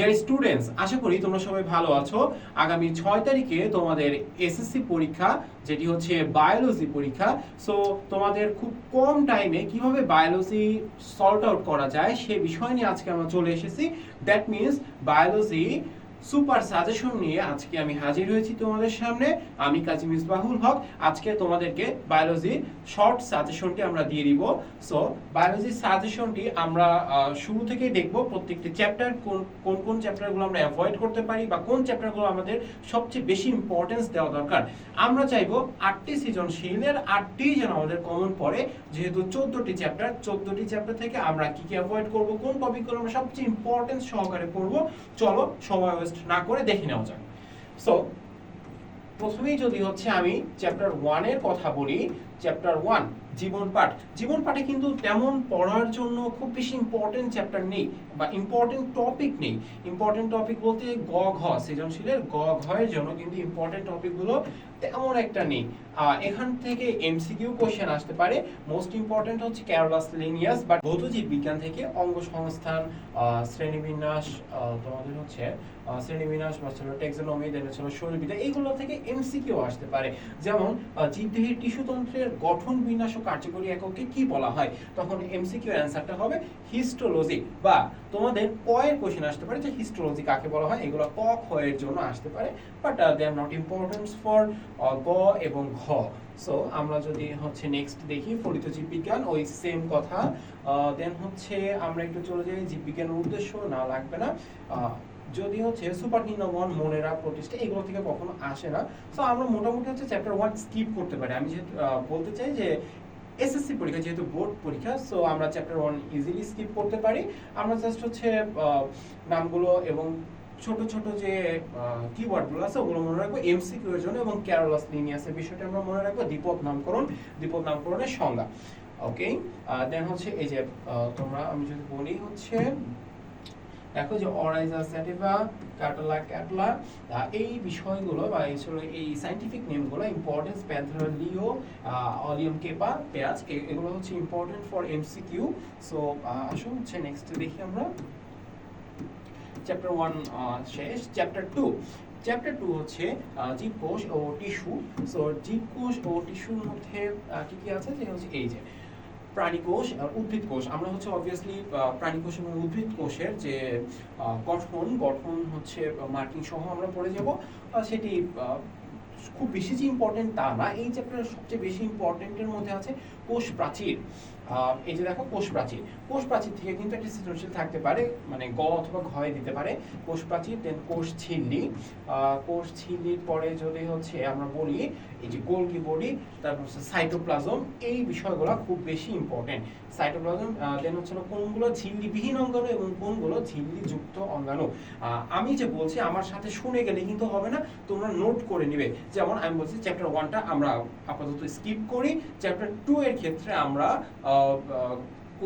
Dear students, আশা করি তোমরা সবাই ভালো আছো। আগামী 6 তারিখে তোমাদের এসএসসি পরীক্ষা, যেটি হচ্ছে বায়োলজি পরীক্ষা। সো তোমাদের খুব কম টাইমে কিভাবে বায়োলজি সর্ট আউট করা যায় সে বিষয় নিয়ে আজকে আমরা চলে এসেছি। That means biology super suggestion নিয়ে আজকে আমি হাজির হয়েছি তোমাদের সামনে। আমি কাজী মিসবাহুল হক। আজকে তোমাদেরকে বায়োলজি শর্ট সাজেশনটি আমরা দিয়ে দিব। সো বায়োলজি সাজেশনটি আমরা শুরু থেকেই দেখব প্রত্যেকটি চ্যাপ্টার, কোন কোন চ্যাপ্টারগুলো আমরা অ্যাভয়েড করতে পারি বা কোন চ্যাপ্টারগুলো আমাদের সবচেয়ে বেশি ইম্পর্টেন্স দেওয়া দরকার। আমরা চাইবো 8টি সৃজনশীলের 8টি যেন আমাদের কমন পড়ে, যেহেতু 14টি চ্যাপ্টার থেকে আমরা কি কি অ্যাভয়েড করব, কোন টপিকগুলো আমরা সবচেয়ে ইম্পর্টেন্স সহকারে পড়ব। চলো সময় ওয়েস্ট না করে দেখে নেওয়া যাক। সো প্রথমেই যদি হচ্ছে আমি চ্যাপ্টার 1 এর কথা বলি, চ্যাপ্টার 1 জীবন পাঠে কিন্তু তেমন পড়ার জন্য খুব বেশি ইম্পর্টেন্ট চ্যাপ্টার নেই বা ইম্পর্টেন্ট টপিক নেই। ইম্পর্টেন্ট টপিক বলতে গ ঘ সৃজনশীলের গ ঘ এর জন্য কিন্তু ইম্পর্টেন্ট টপিকগুলো তেমন একটা নেই। এখান থেকে এমসিকিউ কোশ্চেন আসতে পারে। মোস্ট ইম্পর্টেন্ট হচ্ছে ক্যারোলাস লিনিয়াস বা ভৌত জীববিজ্ঞান থেকে অঙ্গ সংস্থান, শ্রেণীবিন্যাস, তোমাদের হচ্ছে শ্রেণীবিন্যাস বা টেক্সোনমি, দেন হচ্ছে শরীরবিদ্যা, এইগুলো থেকে এমসিকিউ আসতে পারে। যেমন জীবদেহের টিস্যুতন্ত্রের গঠন বিন্যাস ও কার্যকরী এককে কি বলা হয়, তখন এমসিকিউ অ্যান্সারটা হবে হিস্টোলজি। বা তোমাদের ক এর কোশ্চেন আসতে পারে যে হিস্টোলজি কাকে বলা হয়, এগুলো ক খ এর জন্য আসতে পারে, but they are not important for গ এবং ঘ। সো আমরা যদি হচ্ছে নেক্সট দেখি ফলিত জীববিজ্ঞান, ওই সেম কথা। দেন হচ্ছে আমরা একটু চলে যাই জীববিজ্ঞানের উদ্দেশ্য, না লাগবে না। যদি হচ্ছে সুপার নির্ণবন, মনেরা, প্রতিষ্ঠা, এগুলো থেকে কখনো আসে না। সো আমরা মোটামুটি হচ্ছে চ্যাপ্টার 1 স্কিপ করতে পারি। আমি যেহেতু বলতে চাই যে এসএসসি পরীক্ষা যেহেতু বোর্ড পরীক্ষা, সো আমরা চ্যাপ্টার 1 ইজিলি স্কিপ করতে পারি। আমরা জাস্ট হচ্ছে নামগুলো এবং ছোট ছোট যে কিওয়ার্ডগুলো আছে ওগুলো মনে রাখবো এমসিকিউ এর জন্য, এবং ক্যারোলাস লিনিয়াসের বিষয়টা আমরা মনে রাখবো, দ্বিপদ নামকরণের সংজ্ঞা। ওকে, দেন হচ্ছে এই যে তোমরা, আমি যদি বলি হচ্ছে দেখো যে অরাইজা স্যাটিভা, ক্যাটলা, এই বিষয়গুলো বা এই সায়েন্টিফিক নেমগুলো ইম্পর্টেন্স, প্যান্থেরা লিও, অলিয়াম কেপা, পেঁয়াজ, এগুলো হচ্ছে ইম্পর্টেন্ট ফর এমসিকিউ। সো আসুন হচ্ছে নেক্সট দেখি আমরা। চ্যাপ্টার 1 শেষ। চ্যাপ্টার 2 হচ্ছে জীবকোষ ও টিস্যু। সো জীবকোষ ও টিস্যুর মধ্যে কি কি আছে, যে হচ্ছে এই যে প্রাণীকোষ আর উদ্ভিদ কোষ। আমরা হচ্ছে অবভিয়াসলি প্রাণীকোষ এবং উদ্ভিদ কোষের যে গঠন হচ্ছে মার্কিং সহ আমরা পড়ে যাব। সেটি খুব বেশি যে ইম্পর্টেন্ট তা না। এই চ্যাপ্টারের সবচেয়ে বেশি ইম্পর্টেন্টের মধ্যে আছে কোষ প্রাচীর। এই যে দেখো কোষ প্রাচীর থেকে কিন্তু একটা সৃজনশীল থাকতে পারে, মানে গ অথবা ঘয়ে দিতে পারে। কোষ প্রাচীর, দেন কোষ ঝিল্লির পরে যদি হচ্ছে আমরা বলি এই যে গোলগি বডি, তারপর হচ্ছে সাইটোপ্লাজম, এই বিষয়গুলো খুব বেশি ইম্পর্টেন্ট। সাইটোপ্লাজম, দেন হচ্ছে কোনগুলো ঝিল্লিবিহীন অঙ্গাণু এবং কোনগুলো ঝিল্লিযুক্ত অঙ্গাণু। আমি যে বলছি আমার সাথে শুনে গেলে কিন্তু হবে না, তোমরা নোট করে নিবে। যেমন আমি বলছি চ্যাপ্টার 1টা আমরা আপাতত স্কিপ করি। চ্যাপ্টার 2 এর ক্ষেত্রে আমরা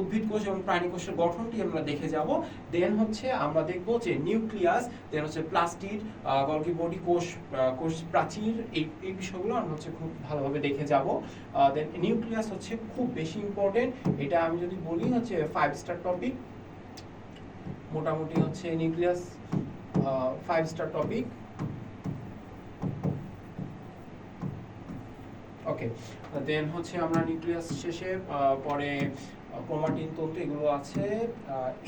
উদ্ভিদ কোষ এবং প্রাণী কোষের গঠনটি আমরা দেখে যাব। দেন হচ্ছে আমরা দেখব যে নিউক্লিয়াস, দেন হচ্ছে প্লাস্টিড, গলগি বডি, কোষ প্রাচীর, এই বিষয়গুলো আমরা হচ্ছে খুব ভালোভাবে দেখে যাব। দেন নিউক্লিয়াস হচ্ছে খুব বেশি ইম্পর্টেন্ট। এটা আমি যদি বলি হচ্ছে 5 স্টার টপিক, মোটামুটি হচ্ছে নিউক্লিয়াস 5 স্টার টপিক। ওকে, দেন হচ্ছে আমরা নিউক্লিয়াস শেষে পরে ক্রোমাটিন তন্তু এগুলো আছে।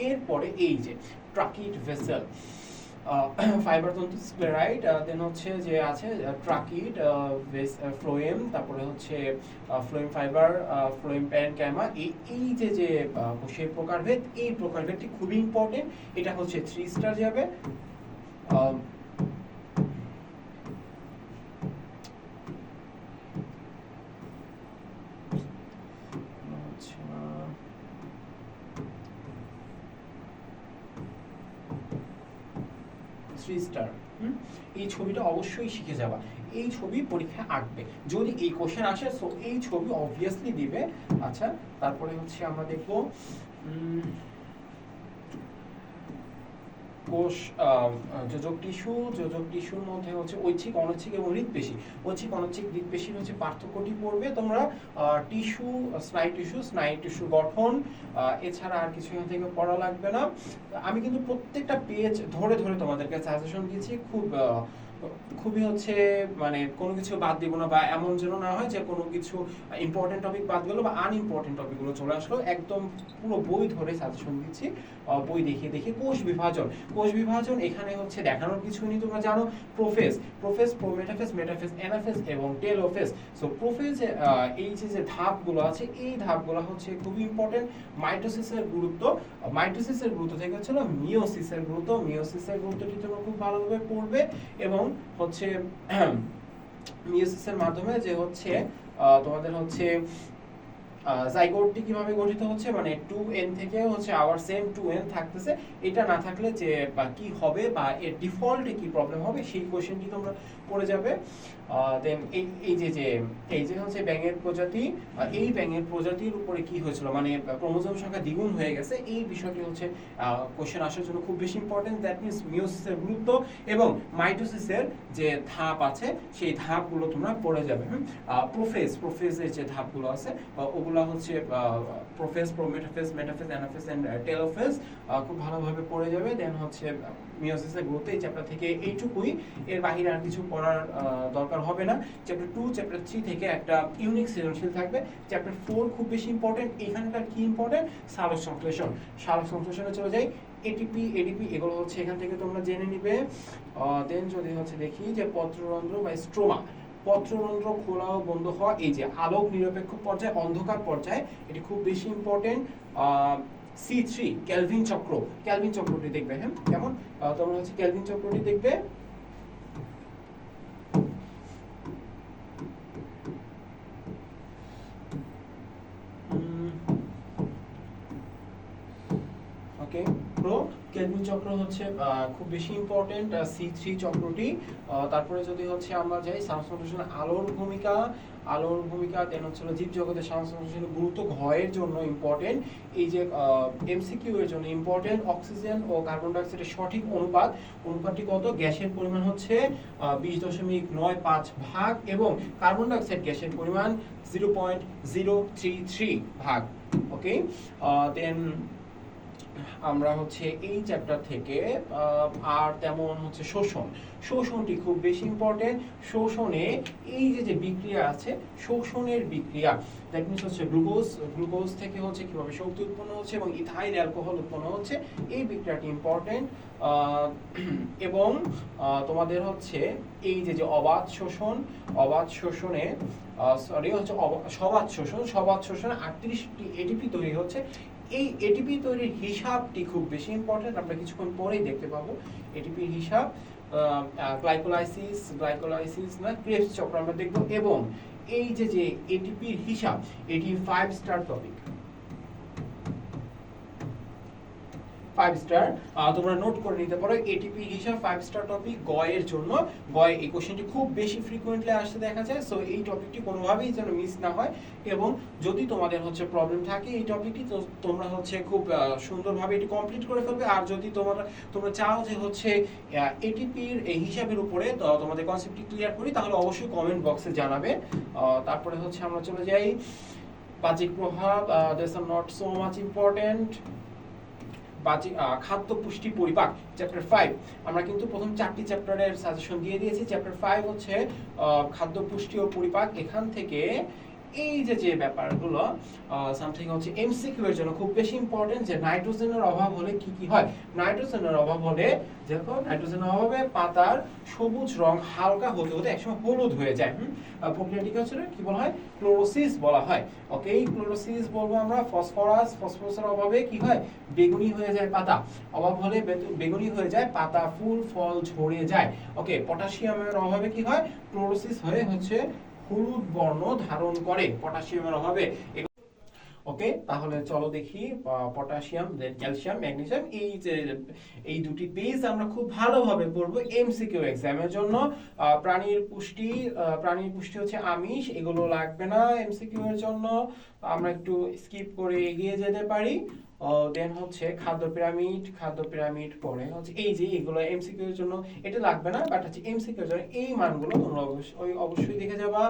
এরপরে এই যে ট্রাকিড ভেসেল, ফাইবার তন্তু স্ক্লেরাইড, দেন হচ্ছে যে আছে ট্রাকিড, ফ্লোয়েম, তারপরে হচ্ছে ফ্লোয়েম ফাইবার, ফ্লোয়েম প্যারেনকাইমা। এই যে কোষের প্রকারভেদ, এই প্রকারভেদটি খুবই ইম্পর্টেন্ট। এটা হচ্ছে 3 স্টার যাবে। স্টার। এই ছবিটা অবশ্যই শিখে যাবা, এই ছবি পরীক্ষায় আঁকবে যদি এই কোশ্চেন আসে। সো এই ছবি অবভিয়াসলি দিবে। আচ্ছা, তারপরে হচ্ছে আমরা দেখব কোষ যোজক টিস্যুর মধ্যে হচ্ছে ঐচ্ছিক, অনৈচ্ছিক এবং হৃদপেশি। ঐচ্ছিক, অনৈচ্ছিক, হৃদপেশির হচ্ছে পার্থক্যটি পড়বে তোমরা। টিস্যু, স্নায়ু টিস্যুর গঠন, এছাড়া আর কিছু এখান থেকে পড়া লাগবে না। আমি কিন্তু প্রত্যেকটা পেজ ধরে ধরে তোমাদেরকে সাজেশন দিয়েছি, খুবই হচ্ছে মানে কোনো কিছু বাদ দিব না, বা এমন যেন না হয় যে কোনো কিছু ইম্পর্টেন্ট টপিক বাদ গেল বা আনইম্পর্টেন্ট টপিকগুলো চলে আসলো। একদম পুরো বই ধরে সাজেশন দিচ্ছি, বই দেখিয়ে দেখিয়ে। কোষ বিভাজন এখানে হচ্ছে দেখানোর কিছু নেই, তোমরা জানো। প্রোফেজ, মেটাফেজ, অ্যানাফেজ এবং টেলোফেজ। সো প্রোফেজ, এই যে ধাপগুলো আছে, এই ধাপগুলো হচ্ছে খুবই ইম্পর্টেন্ট। মাইটোসিসের গুরুত্ব থেকে হচ্ছিল মিওসিসের গুরুত্বটি তোমরা খুব ভালোভাবে পড়বে। এবং হচ্ছে মিওসিসের মাধ্যমে যে হচ্ছে তোমাদের হচ্ছে জাইগোটটি কিভাবে গঠিত হচ্ছে, মানে 2n থেকে হচ্ছে আবার সেম 2n থাকতেছে, এটা না থাকলে যে বা কি হবে বা এর ডিফল্টে কি প্রবলেম হবে সেই কোশ্চেনটি তোমরা পড়ে যাবে। দেন এই যে হচ্ছে ব্যাঙের প্রজাতি, এই ব্যাঙের প্রজাতির উপরে কি হয়েছিল, মানে ক্রোমোজোম সংখ্যা দ্বিগুণ হয়ে গেছে, এই বিষয়টি হচ্ছে কোশ্চেন আসার জন্য খুব বেশি ইম্পর্টেন্ট। দ্যাট মিন্স মিওসিসের গুরুত্ব এবং মাইটোসিসের যে ধাপ আছে সেই ধাপগুলো তোমরা পড়ে যাবে। প্রোফেজের যে ধাপগুলো আছে ওগুলো হচ্ছে prophase, metaphase, anaphase and telophase খুব ভালোভাবে পড়ে যাবে। দেন হচ্ছে মিওসিসের গুরুত্ব এই চ্যাপ্টার থেকে এইটুকুই, এর বাইরে আর কিছু পড়ার দরকার হবে না। চ্যাপ্টার 2, চ্যাপ্টার 3 থেকে একটা ইউনিক সৃজনশীল থাকবে। চ্যাপ্টার 4 খুব বেশি ইম্পর্টেন্ট। এখানকার কি ইম্পর্টেন্ট, সালোক সংশ্লেষণে চলে যাই। এটিপি, এডিপি এগুলো হচ্ছে এখান থেকে তোমরা জেনে নিবে। দেন যদি হচ্ছে দেখি যে পত্ররন্ধ্র বা স্ট্রোমা, পত্ররন্ধ্র খোলা ও বন্ধ হওয়া, এই যে আলোক নিরপেক্ষ পর্যায়, অন্ধকার পর্যায়, এটি খুব বেশি ইম্পর্টেন্ট। C3 ক্যালভিন চক্রটি দেখবে। হ্যাঁ, কেমন তোমরা হচ্ছে ক্যালভিন চক্রটি দেখবে। ওকে, তো ক্যালভিন চক্র হচ্ছে খুব বেশি ইম্পর্টেন্ট, C3 চক্রটি। তারপরে যদি হচ্ছে আমরা যাই সংশ্লেষণ, আলোর ভূমিকা দেন হচ্ছে জীবজগতের সংশ্লেষণের গুরুত্ব, ঘয়ের জন্য ইম্পর্টেন্ট। এই যে এমসিকিউ এর জন্য ইম্পর্টেন্ট, অক্সিজেন ও কার্বন ডাই অক্সাইডের সঠিক অনুপাতটি কত, গ্যাসের পরিমাণ হচ্ছে 20.95 ভাগ এবং কার্বন ডাই অক্সাইড গ্যাসের পরিমাণ 0.033 ভাগ। ওকে, দেন আমরা হচ্ছে এই চ্যাপ্টার থেকে আর তেমন হচ্ছে শোষণটি খুব বেশি ইম্পর্টেন্ট। শোষণে এই যে বিক্রিয়া আছে, শোষণের বিক্রিয়া, দ্যাট মিন্স হচ্ছে গ্লুকোজ থেকে হচ্ছে কিভাবে শক্তি উৎপন্ন হচ্ছে এবং ইথাইল অ্যালকোহল উৎপন্ন হচ্ছে, এই বিক্রিয়াটি ইম্পর্টেন্ট। এবং তোমাদের হচ্ছে এই যে অবাধ শোষণে সবাত শোষণে 38টি এটিপি তৈরি হচ্ছে। এই এটিপি তৈরির হিসাবটি খুব বেশি ইম্পর্টেন্ট, আমরা কিছুক্ষণ পরেই দেখতে পাবো এটিপির হিসাব। গ্লাইকোলাইসিস না ক্রেবস চক্র আমরা দেখব। এবং এই যে এটিপির হিসাব, এটি 5 স্টার টপিক, 5 স্টার, তোমরা নোট করে নিতে পারো। এটিপি হিসাব 5 স্টার টপিক। গয়ের জন্য, এই কোশ্চেনটি খুব বেশি ফ্রিকোয়েন্টলি আসতে দেখা যায়। সো এই টপিকটি কোনোভাবেই যেন মিস না হয়। এবং যদি তোমাদের হচ্ছে প্রবলেম থাকে এই টপিকটি, তো তোমরা হচ্ছে খুব সুন্দরভাবে এটি কমপ্লিট করে ফেলবে। আর যদি তোমরা চাও যে হচ্ছে এটিপির এই হিসাবের উপরে তোমাদের কনসেপ্টটি ক্লিয়ার করি, তাহলে অবশ্যই কমেন্ট বক্সে জানাবে। তারপরে হচ্ছে আমরা চলে যাই বাহ্যিক প্রভাব, this are not so much important. খাদ্য পুষ্টি পরিপাক, চ্যাপ্টার 5 আমরা কিন্তু প্রথম 4টি চ্যাপ্টারের সাজেশন দিয়ে দিয়েছি। চ্যাপ্টার 5 হচ্ছে খাদ্য পুষ্টি ও পরিপাক। এখান থেকে এই যে ব্যাপারগুলো সামথিং হচ্ছে এমসিকিউ এর জন্য খুব বেশি ইম্পর্টেন্ট, যে নাইট্রোজেনের অভাব হলে কি হয়। নাইট্রোজেনের অভাব হলে, দেখো নাইট্রোজেনের অভাবে পাতার সবুজ রং হালকা হতে হতে একসময় হলুদ হয়ে যায়। প্রক্রিয়াটিকে হচ্ছে কি বলা হয়, ক্লোরোসিস বলা হয়। ওকে, এই ক্লোরোসিস বলবো আমরা। ফসফরাসের অভাবে কি হয়, বেগুনি হয়ে যায় পাতা, অভাব হলে বেগুনি হয়ে যায় পাতা, ফুল ফল ঝরে যায়। ওকে, পটাশিয়ামের অভাবে কি হয়, ক্লোরোসিস হয়ে হচ্ছে হলুদ বর্ণ ধারণ করে পটাশিয়ামের অভাবে। ওকে, তাহলে চলো দেখি পটাশিয়াম, দেন ক্যালসিয়াম, ম্যাগনেসিয়াম, এই যে এই দুটি পেজ আমরা খুব ভালোভাবে পড়বো এমসিকিউ এক্সামের জন্য। প্রাণীর পুষ্টি হচ্ছে আমিষ, এগুলো লাগবে না এমসিকিউ এর জন্য, আমরা একটু স্কিপ করে এগিয়ে যেতে পারি। দেন হচ্ছে খাদ্য পিরামিড পরে হচ্ছে এই যে এগুলো এমসিকিউ এর জন্য, এটা লাগবে না, বাট হচ্ছে এমসিকিউ এর জন্য এই মানগুলো তোমরা অবশ্যই দেখে যাবা।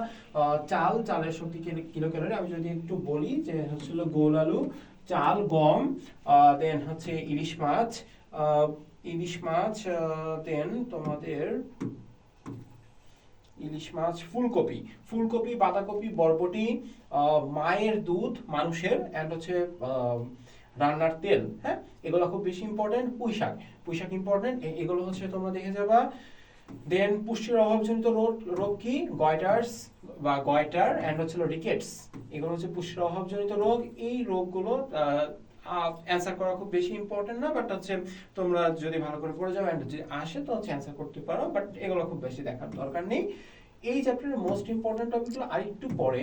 চালের শক্তি কিলো ক্যালোরি, আমি যদি একটু বলি যে হচ্ছিল গোল আলু, চাল, গম, দেন হচ্ছে ইলিশ মাছ, দেন তোমাদের ইলিশ মাছ, ফুলকপি, বাঁধাকপি, বরবটি, মায়ের দুধ মানুষের, এন্ড হচ্ছে রান্নার তেল, হ্যাঁ, এগুলো খুব বেশি ইম্পর্টেন্ট। পুঁইশাক ইম্পর্টেন্ট, এগুলো হচ্ছে তোমরা দেখে যাবা। দেন পুষ্টির অভাবজনিত রোগ কি? গয়টার এন্ড হচ্ছে রিকেটস, এগুলো হচ্ছে পুষ্টির অভাবজনিত রোগ। এই রোগগুলো অ্যান্সার করা খুব বেশি ইম্পর্টেন্ট না, বাট হচ্ছে তোমরা যদি ভালো করে পড়ে যাও এন্ড যদি আসে তো হচ্ছে অ্যান্সার করতে পারো, বাট এগুলো খুব বেশি দেখার দরকার নেই। এই চ্যাপ্টারের মোস্ট ইম্পর্টেন্ট টপিকগুলো আরেকটু পরে,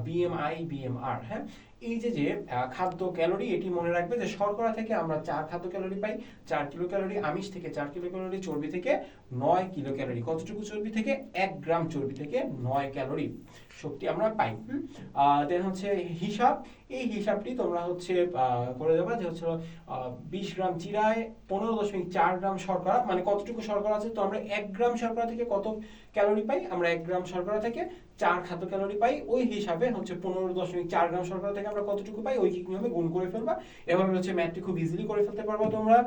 বিএমআর, হ্যাঁ, এই যে খাদ্য ক্যালোরি, এটি মনে রাখবে যে শর্করা থেকে আমরা 4 খাদ্য ক্যালোরি পাই, 4 কিলো ক্যালোরি, আমিষ থেকে 4 কিলো ক্যালোরি, চর্বি থেকে 9 কিলো ক্যালোরি। কতটুকু চর্বি থেকে? 1 গ্রাম চর্বি থেকে 9 ক্যালোরি শক্তি আমরা পাই। দেন হচ্ছে এই হিসাবটি তোমরা হচ্ছে করে দেবা যে হচ্ছে 20 গ্রাম চিরায় 15.4 গ্রাম শর্করা, মানে কতটুকু শর্করা আছে, তো আমরা 1 গ্রাম শর্করা থেকে কত ক্যালোরি পাই? আমরা 1 গ্রাম শর্করা থেকে 4 খাদ্য ক্যালোরি পাই। ওই হিসাবে হচ্ছে 15.4 গ্রাম শর্করা থেকে আমরা কতটুকু পাই, ঐকিক নিয়মে গুণ করে ফেলবা। এভাবে হচ্ছে ম্যাথটি খুব ইজিলি করে ফেলতে পারবা তোমরা।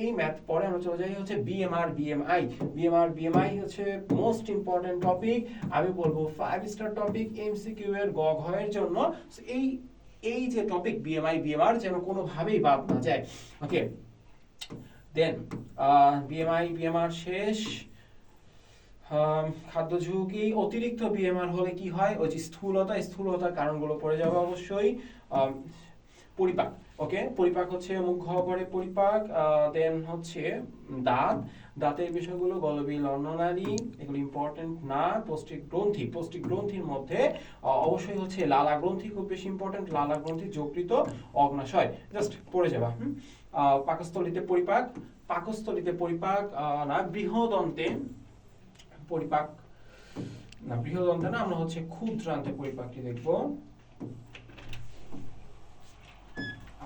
এই ম্যাথ পরে আমরা চলে যাই হচ্ছে বিএমআই হচ্ছে মোস্ট ইম্পর্টেন্ট টপিক, আমি বলবো 5 স্টার টপিক এমসিকিউ এর গ ঘ এর জন্য। এই যে টপিক বিএমআর যেন কোনোভাবেই বাদ না যায়। ওকে, দেন বিএমআর শেষ। খাদ্য ঝুঁকি, অতিরিক্ত বিএমআর হলে কি হয়? ওই যে স্থূলতার কারণগুলো পড়ে যাবে অবশ্যই। পরিপাক, ওকে, পরিপাক হচ্ছে মুখ গহ্বরে পরিপাক, দেন হচ্ছে দাঁতের বিষয়গুলো, গলবিল, অন্ননালী, এগুলো ইম্পর্টেন্ট না। পৌষ্টিক গ্রন্থির মধ্যে অবশ্যই হচ্ছে লালা গ্রন্থি খুব বেশি ইম্পর্টেন্ট, লালা গ্রন্থি, যকৃত, অগ্নাশয়, জাস্ট পড়ে যাবা। পাকস্থলিতে পরিপাক না, বৃহদন্তে না, আমরা হচ্ছে ক্ষুদ্রান্তে পরিপাকটি দেখব।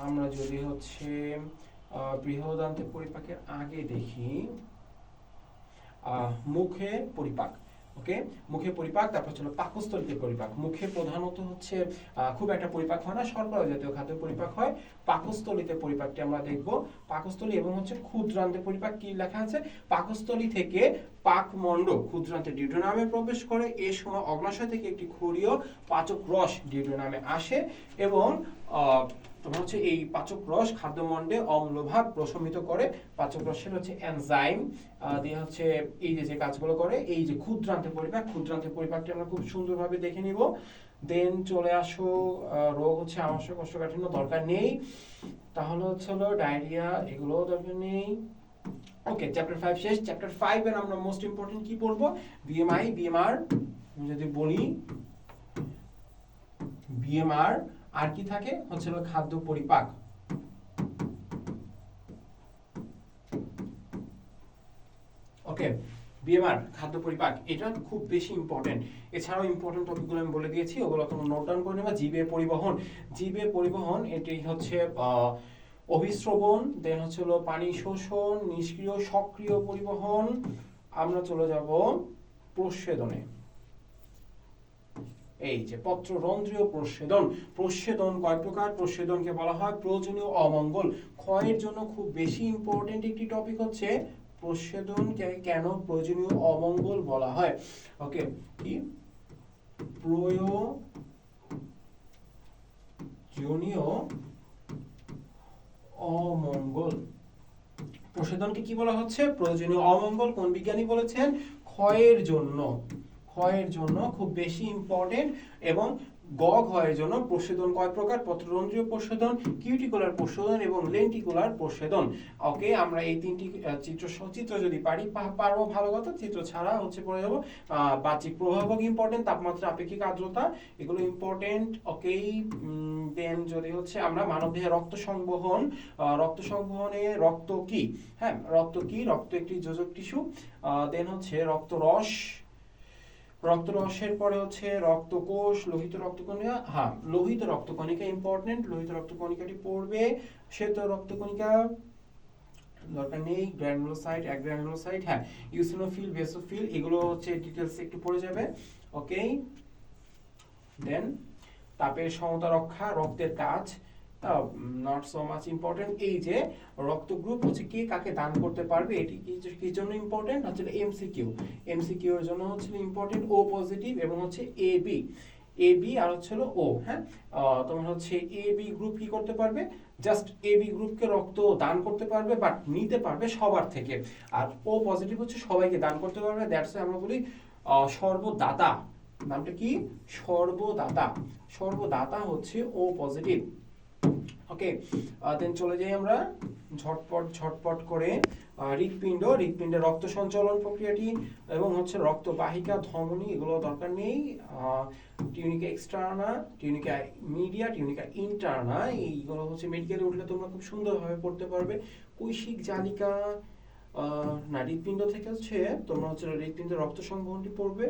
আমরা যদি হচ্ছে বৃহদান্তে পরিপাকের আগে দেখি মুখে পরিপাক, ওকে, মুখে পরিপাক, তারপর হলো পাকস্থলীতে পরিপাক। মুখে প্রধানত হচ্ছে খুব একটা পরিপাক হয় না, শর্করা জাতীয় খাদ্য পরিপাক হয়। পাকস্থলীতে পরিপাকটি আমরা দেখব। পাকস্থলী এবং হচ্ছে ক্ষুদ্রান্তে পরিপাক, কি লেখা আছে? পাকস্থলী থেকে পাকমণ্ড ক্ষুদ্রান্তে ডিউডেনামে প্রবেশ করে, এই সময় অগ্নাশয় থেকে একটি ক্ষুরীয় পাচক রস ডিউডেনামে আসে, এবং তোমার হচ্ছে এই পাচক রস খাদ্যমণ্ডে অম্লভাব প্রশমিত করে। পাচক রসের হচ্ছে এনজাইম দিয়ে হচ্ছে এই যে কাজগুলো করে। এই যে ক্ষুদ্রান্তে পরিপাকটি আমরা খুব সুন্দরভাবে দেখে নিব। দেন চলে আসো রোগ হচ্ছে আমাশয়, কোষ্ঠকাঠিন্য, দরকার নেই। তাহলে হচ্ছে ডায়রিয়া, এগুলোও দরকার নেই। ওকে, চ্যাপ্টার 5 শেষ। চ্যাপ্টার 5 এর আমরা মোস্ট ইম্পর্টেন্ট কি পড়বো? বিএমআর যদি বলি, বিএমআর আর কি থাকে হচ্ছে খাদ্য পরিপাক। ওকে, বিএমআর খাদ্য পরিপাক, এটা খুব বেশি ইম্পর্টেন্ট। এছাড়াও ইম্পর্টেন্ট টপিকগুলো আমি বলে দিয়েছি, ওগুলো তোমরা নোট ডাউন করে নেবা। জীবের পরিবহন, এটি হচ্ছে অভিস্রবণ, দেন হচ্ছে পানি শোষণ, নিষ্ক্রিয়, সক্রিয় পরিবহন। আমরা চলে যাব প্রস্বেদনে। এই যে পত্ররন্ধ্রীয় প্রস্বেদন কয় প্রকার? প্রস্বেদনকে বলা হয় প্রয়োজনীয় অমঙ্গল। ক্ষয়ের জন্য খুব বেশি ইম্পর্টেন্ট একটি টপিক হচ্ছে প্রস্বেদনকে কেন প্রয়োজনীয় অমঙ্গল বলা হয়। ওকে, কি প্রয়োজনীয় অমঙ্গল? প্রস্বেদনকে কি বলা হচ্ছে? প্রয়োজনীয় অমঙ্গল। কোন বিজ্ঞানী বলেছেন? ক্ষয়ের জন্য খুব বেশি ইম্পর্টেন্ট। এবং ঘয়ের জন্য প্রচ্ছেদন কয় প্রকার? পত্ররন্ধ্রীয় প্রচ্ছেদন, কিউটিকুলার প্রচ্ছেদন এবং লেন্টিকুলার প্রচ্ছেদন। ওকে, আমরা এই তিনটি চিত্র যদি পারবো ভালো কথা, চিত্র ছাড়া হচ্ছে পড়ে যাবো। বাহ্যিক প্রভাবক ইম্পর্টেন্ট, তাপমাত্রা, আপেক্ষিক আর্দ্রতা, এগুলো ইম্পর্টেন্ট। ওকে, দেন যদি হচ্ছে আমরা মানবদেহে রক্ত সংবহনে রক্ত কি? হ্যাঁ, রক্ত কি? রক্ত একটি যোজক টিস্যু। দেন হচ্ছে রক্তরসের পরে হচ্ছে রক্তকোষ, লোহিত রক্তকণিকা। হ্যাঁ, লোহিত রক্তকণিকা ইম্পর্টেন্ট, লোহিত রক্তকণিকাটি পড়বে। শ্বেত রক্তকণিকা দরকার নেই। গ্র্যানুলোসাইট, অ্যাগ্রানুলোসাইট, হ্যাঁ, ইউসিনোফিল, বেসোফিল, এগুলো হচ্ছে ডিটেলস একটু পড়ে যাবে। ওকে, দেন তাপের সমতা রক্ষা, রক্তের কাজ, নট সো মাচ ইম্পর্টেন্ট। এই যে রক্ত গ্রুপ হচ্ছে কে কাকে দান করতে পারবে, এটি কি জন্য ইম্পর্টেন্ট? হচ্ছে এমসিকিউ এর জন্য হচ্ছে ইম্পর্টেন্ট। ও পজিটিভ এবং হচ্ছে এ বি আর হচ্ছে ও। হ্যাঁ, তোমার হচ্ছে এ বি গ্রুপ কি করতে পারবে? জাস্ট এ বি গ্রুপকে রক্ত দান করতে পারবে, বাট নিতে পারবে সবার থেকে। আর ও পজিটিভ হচ্ছে সবাইকে দান করতে পারবে। দ্যাটস আমরা বলি সর্বদাতা। নামটা কি? সর্বদাতা হচ্ছে ও পজিটিভ। ওকে, দেন চলে যাই আমরা ঝটপট করে হৃৎপিণ্ডের রক্ত সঞ্চালন প্রক্রিয়াটি এবং হচ্ছে রক্তবাহিকা, ধমনী, এগুলো দরকার নেই। Tunica externa, tunica media, tunica interna, এইগুলো হচ্ছে মেডিকেলে উঠলে তোমরা খুব সুন্দরভাবে পড়তে পারবে। কৈশিক জালিকা, না, হৃৎপিণ্ড থেকে হচ্ছে তোমরা হচ্ছে হৃৎপিণ্ডের রক্ত সংবহনটি পড়বে।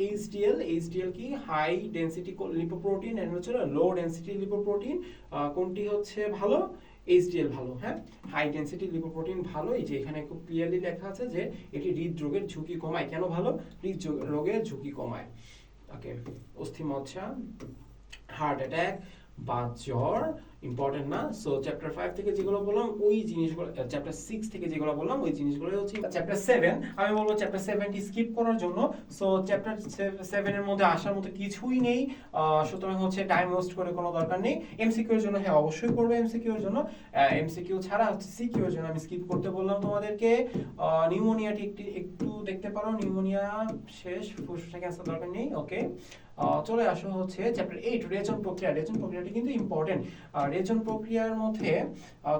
এইচডিএল কি? হাই ডেনসিটি লিপোপ্রোটিন এন্ড হচ্ছে লো ডেনসিটি লিপোপ্রোটিন। কোনটি হচ্ছে ভালো? এইচডিএল ভালো। হ্যাঁ, হাই ডেনসিটি লিপোপ্রোটিন ভালো। এই যে এখানে খুব ক্লিয়ারলি লেখা আছে যে এটি হৃদরোগের ঝুঁকি কমায়। কেন ভালো? হৃদরোগের ঝুঁকি কমায়। ওকে, অস্থিমজ্জা, হার্ট অ্যাটাক বা জ্বর ইম্পর্টেন্ট না। সো চ্যাপ্টার 5 থেকে যেগুলো বললাম ওই জিনিসগুলো, চ্যাপ্টার 6 থেকে যেগুলো বললাম ওই জিনিসগুলো হচ্ছে চ্যাপ্টার 7। আমি বলবো চ্যাপ্টার 7টি স্কিপ করার জন্য। সো চ্যাপ্টার 7 এর মধ্যে আসার মতো কিছুই নেই, সুতরাং হচ্ছে টাইম ওয়েস্ট করে কোনো দরকার নেই। এমসিকিউ এর জন্য হ্যাঁ অবশ্যই করবে, এমসিকিউ এর জন্য। এমসিকিউ ছাড়া হচ্ছে সিকিউ এর জন্য আমি স্কিপ করতে বললাম তোমাদেরকে। নিউমোনিয়াটি একটু দেখতে পারো, নিউমোনিয়া শেষ, ফুসফুসে ক্যান্সার দরকার নেই। ওকে, চলে আসো হচ্ছে চ্যাপ্টার 8 রেচন প্রক্রিয়াটি কিন্তু ইম্পর্টেন্ট। রেচন প্রক্রিয়ার মধ্যে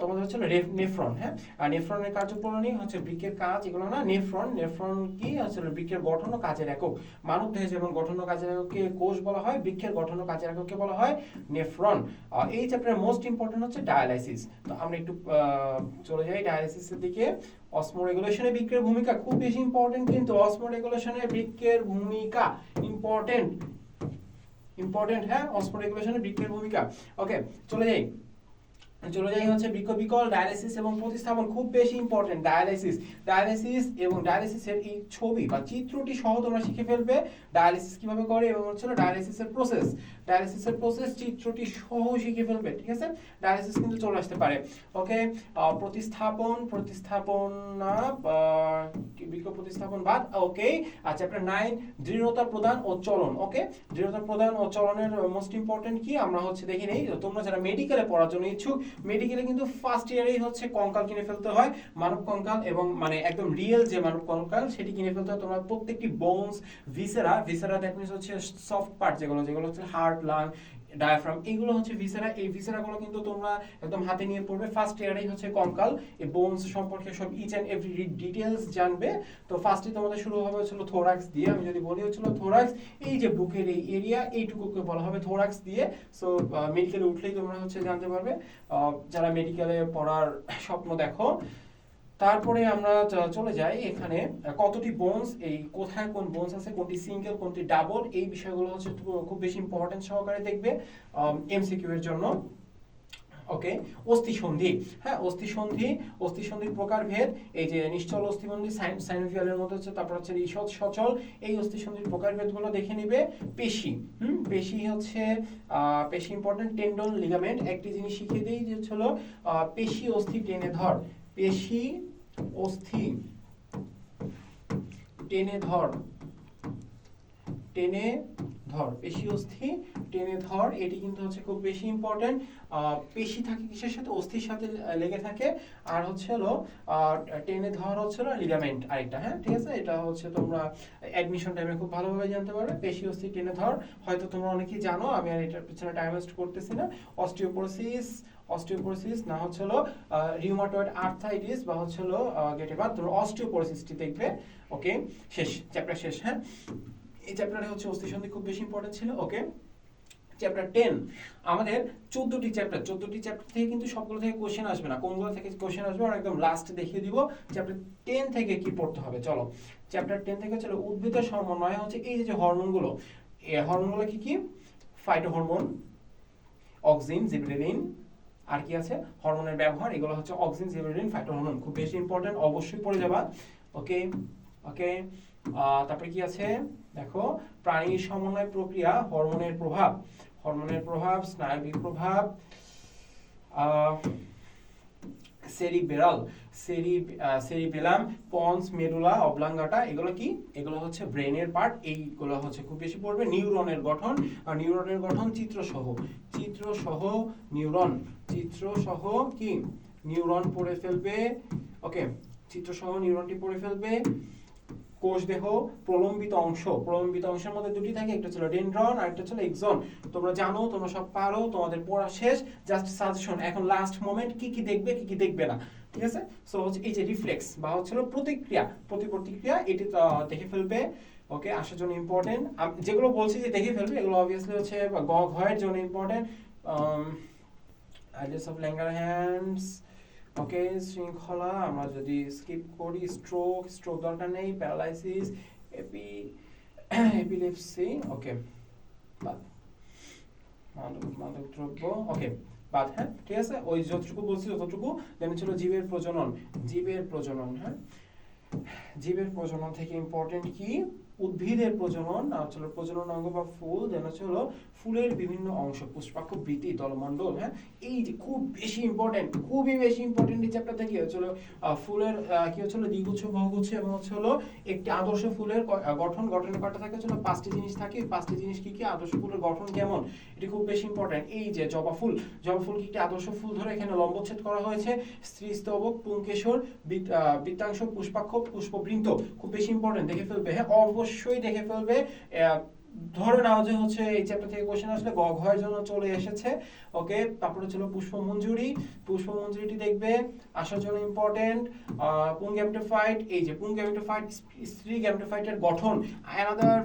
তোমাদের হচ্ছে নেফ্রন। হ্যাঁ, নেফ্রনের কার্যপ্রণালী হচ্ছে বৃক্কের কাজ, এগুলো না। নেফ্রন কি? হচ্ছে বৃক্কের গঠন ও কাজের একক। মানব দেহে যেমন গঠন ও কাজের এককে কোষ বলা হয়, বৃক্কের গঠন ও কাজের এককে বলা হয় নেফ্রন। এই চ্যাপ্টারের মোস্ট ইম্পর্টেন্ট হচ্ছে ডায়ালাইসিস। তো আমরা একটু চলে যাই ডায়ালাইসিসের দিকে। অসমোরেগুলেশনে বৃক্কের ভূমিকা খুব বেশি ইম্পর্টেন্ট, কিন্তু অসমোরেগুলেশনে বৃক্কের ভূমিকা ইম্পর্টেন্ট। হ্যাঁ, অসমোরেগুলেশনে বৃক্কের ভূমিকা। ওকে, চলে যাই হচ্ছে বৃক্ক বিকল, ডায়ালাইসিস এবং প্রতিস্থাপন খুব বেশি ইম্পর্টেন্ট। ডায়ালাইসিস এবং ডায়ালাইসিসের এই ছবি বা চিত্রটি সহ তোমরা শিখে ফেলবে ডায়ালাইসিস কিভাবে করে এবং হচ্ছে ডায়ালাইসিসের প্রসেস চিত্রটি সহ শিখে ফেলবে। ঠিক আছে, ডায়ালাইসিস কিন্তু চলে আসতে পারে। ওকে, প্রতিস্থাপন না, বৃক্ক প্রতিস্থাপন বাদ। ওকে, আর চ্যাপ্টার 9 দৃঢ়তা প্রদান ও চলন। ওকে, দৃঢ়তা প্রদান ও চলনের মোস্ট ইম্পর্টেন্ট কি আমরা হচ্ছে দেখে নেই। তোমরা যারা মেডিকেলে পড়ার জন্য ইচ্ছুক, মেডিকেলে কিন্তু ফার্স্ট ইয়ারেই হচ্ছে কঙ্কাল কিনে ফেলতে হয়, মানব কঙ্কাল, এবং মানে একদম রিয়েল যে মানব কঙ্কাল সেটি কিনে ফেলতে হয়। তোমরা প্রত্যেকটি বোনস, ভিসেরা দ্যাট মিন্স হচ্ছে সফট পার্ট, যেগুলো হচ্ছে হার্ট, লাং, ডায়াফ্রাম, এগুলো হচ্ছে ভিসেরা। এই ভিসেরাগুলো কিন্তু তোমরা একদম হাতে নিয়ে পড়বে। ফার্স্ট ইয়ারেই হচ্ছে কঙ্কাল, এই বোনস সম্পর্কে সব ইচ এন্ড এভরি ডিটেইলস জানবে। তো ফার্স্টে তোমাদের শুরু হবে হচ্ছিল থোরাক্স দিয়ে। আমি যদি বলি হচ্ছিল থোরাক্স, এই যে বুকের এই এরিয়া, এইটুকুকে বলা হবে থোরাক্স দিয়ে। সো মেডিকেলে উঠলেই তোমরা হচ্ছে জানতে পারবে, যারা মেডিকেলে পড়ার স্বপ্ন দেখো। তারপরে আমরা চলে যাই এখানে কতটি বোনস, এই কোথায় কোন বোনস আছে, কোনটি সিঙ্গেল কোনটি ডাবল, এই বিষয়গুলো হচ্ছে খুব বেশি ইম্পর্টেন্ট সহকারে দেখবে এমসিকিউ এর জন্য। ওকে, অস্থিসন্ধি। হ্যাঁ, অস্থিসন্ধির প্রকারভেদ, এই যে নিশ্চল অস্থিসন্ধি সাইনোভিয়ালের মধ্যে হচ্ছে, তারপর হচ্ছে ঈষৎ সচল, এই অস্থিসন্ধির প্রকারভেদগুলো দেখে নেবে। পেশি হচ্ছে পেশি ইম্পর্টেন্ট, টেন্ডন, লিগামেন্ট। একটি জিনিস শিখিয়ে দেই যে হচ্ছিল পেশি অস্থি টেনে ধর, পেশি অস্থি টেনে ধর, টেনে ধর, পেশি অস্থি টেনে ধর, এটি কিন্তু হচ্ছে খুব বেশি ইম্পর্টেন্ট। পেশি থাকে কিসের সাথে? অস্থির সাথে লেগে থাকে। আর হচ্ছে হলো টেনে ধর হচ্ছে হলো লিগামেন্ট আরেকটা, হ্যাঁ ঠিক আছে। এটা হচ্ছে তোমরা অ্যাডমিশন টাইমে খুব ভালোভাবে জানতে পারবে। পেশি অস্থি টেনে ধর হয়তো তোমরা অনেকেই জানো, আমি আর এটার পিছনে টাইম ওয়েস্ট করতেছি না। অস্টিওপোরোসিস না হচ্ছে হলো রিউমাটয়েড আর্থ্রাইটিস বা হচ্ছে হলো গেটেবার, তোমরা অস্টিওপোরোসিসটি দেখবে। ওকে, শেষ, চ্যাপ্টার শেষ। হ্যাঁ, এই চ্যাপ্টারে হচ্ছে অস্থি সন্ধি খুব বেশি ইম্পর্টেন্ট ছিল। ওকে, চ্যাপ্টার 10 আমাদের 14টি চ্যাপ্টার থেকে কিন্তু সবগুলো থেকে কোশ্চেন আসবে না, কোনগুলো থেকে কোশ্চেন আসবে আর একদম লাস্টে দেখিয়ে দিব চ্যাপ্টার 10 থেকে কি পড়তে হবে। চলো চ্যাপ্টার 10 থেকে চলো উদ্ভিদের সমন্বয় হচ্ছে এই যে হরমোনগুলো, এই হরমোনগুলো কি কি? ফাইটোহরমোন, অক্সিন, জিবরেলিন, আর কি আছে হরমোনের ব্যবহার, এগুলো হচ্ছে অক্সিন, জিবরেলিন, ফাইটোহরমোন, খুব বেশি ইম্পর্টেন্ট, অবশ্যই পড়ে যাবা। ওকে ওকে, তারপরে কি আছে দেখো, প্রাণীর সমন্বয় প্রক্রিয়া, হরমোনের প্রভাব, স্নায়বিক প্রভাব, সেরিবেলাম, পন্স, মেডুলা অবলাঙ্গাটা, এগুলো কি? এগুলো হচ্ছে ব্রেনের পার্ট, এইগুলো হচ্ছে খুব বেশি পড়বে। নিউরনের গঠন, আর নিউরনের গঠন চিত্রসহ কি নিউরন পড়ে ফেলবে। ওকে, চিত্রসহ নিউরনটি পড়ে ফেলবে। কোষ দেহ, প্রলম্বিত অংশের মধ্যে দুটি থাকে, একটা ছিল ডেনড্রন আর একটা ছিল এক্সন। তোমরা জানো, তোমরা সব পারো, তোমাদের পড়া শেষ, জাস্ট সাজেশন এখন লাস্ট মোমেন্ট, কি কি দেখবে কি কি দেখবে না, ঠিক আছে। সো হচ্ছে এই যে রিফ্লেক্স বা হচ্ছে প্রতিক্রিয়া, এটি দেখে ফেলবে। ওকে, আসার জন্য ইম্পর্টেন্ট, যেগুলো বলছি যে দেখে ফেলবে এগুলো অবভিয়াসলি হচ্ছে গ ঘয়ের জন্য ইম্পর্টেন্ট। আইডিয়াস অফ ল্যাঙ্গারহ্যান্স, ওকে, শৃঙ্খলা আমরা যদি স্কিপ করি, স্ট্রোক দরকার নেই, প্যারালাইসিস, এপিলেপসি, ওকে, বাদ, মাদক দ্রব্য, ওকে বাদ, হ্যাঁ ঠিক আছে। ওই যতটুকু বলছি ততটুকু। দেন ছিল জীবের প্রজনন, হ্যাঁ জীবের প্রজনন থেকে ইম্পর্টেন্ট কি? উদ্ভিদের প্রজনন, হলো প্রজনন অঙ্গ বা ফুল, দেন হলো ফুলের বিভিন্ন অংশ, পুষ্পাক্ষ, বৃতি, দলমণ্ডল, হ্যাঁ এই যে খুব বেশি ইম্পর্টেন্ট, খুবই বেশি ইম্পর্টেন্ট এই চ্যাপ্টার থেকে হলো ফুলের কি হচ্ছে হলো দ্বিগুচ্ছ, বহুগুচ্ছ এবং হচ্ছে হলো একটি আদর্শ ফুলের গঠনের কয়টা থাকে হচ্ছে 5টি জিনিস থাকে। 5টি জিনিস কি কি? আদর্শ ফুলের গঠন কেমন, এটি খুব বেশি ইম্পর্টেন্ট। এই যে জবা ফুল কি একটি আদর্শ ফুল ধরে এখানে লম্বচ্ছেদ করা হয়েছে। স্ত্রী স্তবক, পুংকেশর, বৃত্তাংশ, পুষ্পাক্ষ, পুষ্পবৃন্ত, খুব বেশি ইম্পর্টেন্ট, দেখে ফেলবে। হ্যাঁ অবশ্যই দেখে ফেলবে। ধরে নাও যে হচ্ছে এই চ্যাপ্টার থেকে কোশ্চেন আসলে গ ঘয়ের জন্য চলে এসেছে। ওকে, তারপরে ছিল পুষ্পমঞ্জুরিটি দেখবে, আসার জন্য ইম্পর্টেন্ট। পুং গ্যামেটোফাইট, এই যে পুং গ্যামেটোফাইট, স্ত্রী গ্যামেটোফাইটের গঠন, অ্যানাদার